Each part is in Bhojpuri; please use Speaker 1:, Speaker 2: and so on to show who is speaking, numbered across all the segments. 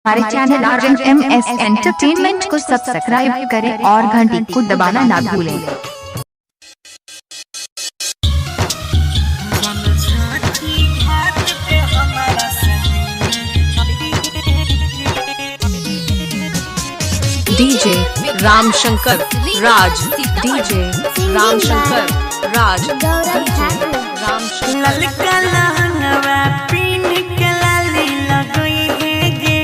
Speaker 1: हमारे चैनल RMS एंटरटेनमेंट को सब्सक्राइब करें और घंटी को दबाना ना भूलें।
Speaker 2: DJ Ramshankar Raj, DJ Ramshankar Raj, DJ Ramshankar.
Speaker 3: ललका लहंगवा पिन के लाली लगई है गे,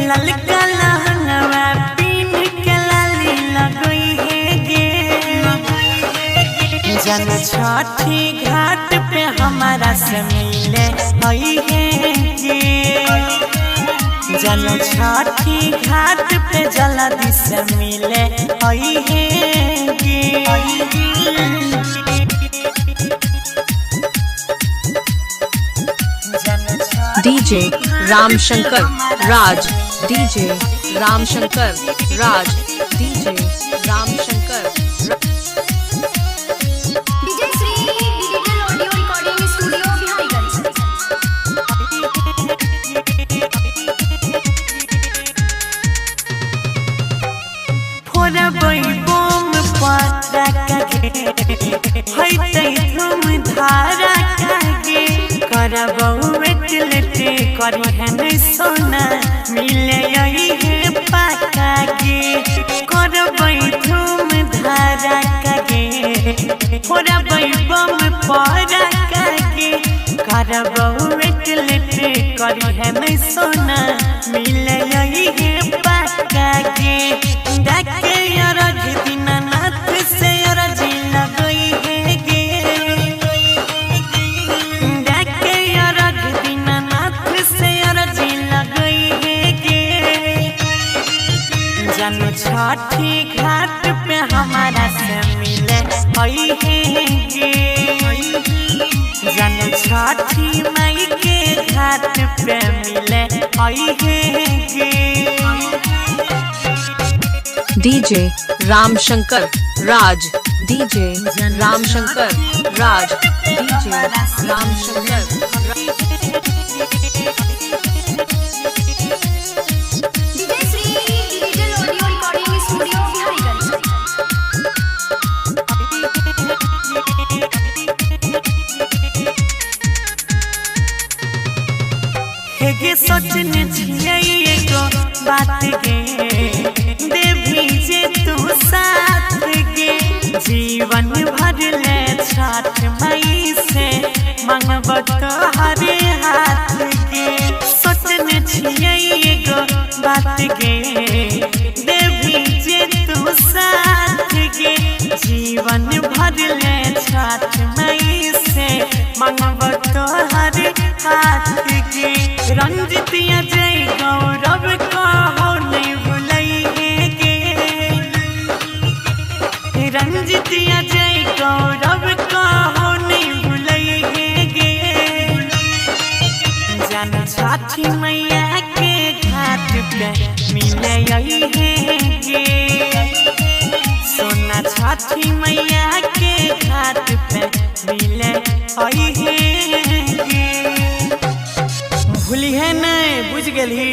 Speaker 3: ललका लहंगवा पिन के लाली लगई है गे। जन छठी घाट पे हमारा से मिले हई है गे, जन छठी घाट पे जल्दी से मिले हई है गे।
Speaker 2: DJ Ramshankar Raj, DJ Ramshankar Raj, DJ Ramshankar.
Speaker 4: DJ Shri digital audio recording studio Bihariganj.
Speaker 3: फोरा बई बम पाता के हई तई धूम धारा के करबौ वेटलेटे करी है नहीं सोना मिले यही है पाका के करबई धूम धारा के फोरा बई बम पारा के करबौ वेटलेटे करी है नहीं सोना मिले यही है पाका के। डाके यार दीनानाथ से यार जी लगई है गे, डाके यार दीनानाथ से यार जी लगई है गे। जन छठी घाट पे हमारा से मिले हई है गे, जन छठी माई के घाट पे मिले हई है गे।
Speaker 2: DJ Ramshankar Raj, DJ Ramshankar Raj, DJ Ramshankar.
Speaker 4: DJ Shri digital audio recording studio Bihariganj.
Speaker 3: हे गे सोचने छियै एगो बात गे, देवी जे तू साथ गे जीवन भर ले छठ मई से मंगब तोहरे हाथ गे। सोचने छियै एगो बात गे, देवी जे तू साथ गे जीवन भर ले छठ मई से मंगब तोहरे हाथ गे। रंजित अजय गौरव कहो नहीं भूलई है गे, रंजित अजय गौरव कहो नहीं भूलई है गे। जन छठी मैया के घाट पे मिले यही है गे, सोना छठी मैया के घाट पे मिले हई है गे। भूली है नहीं बुझ गेली।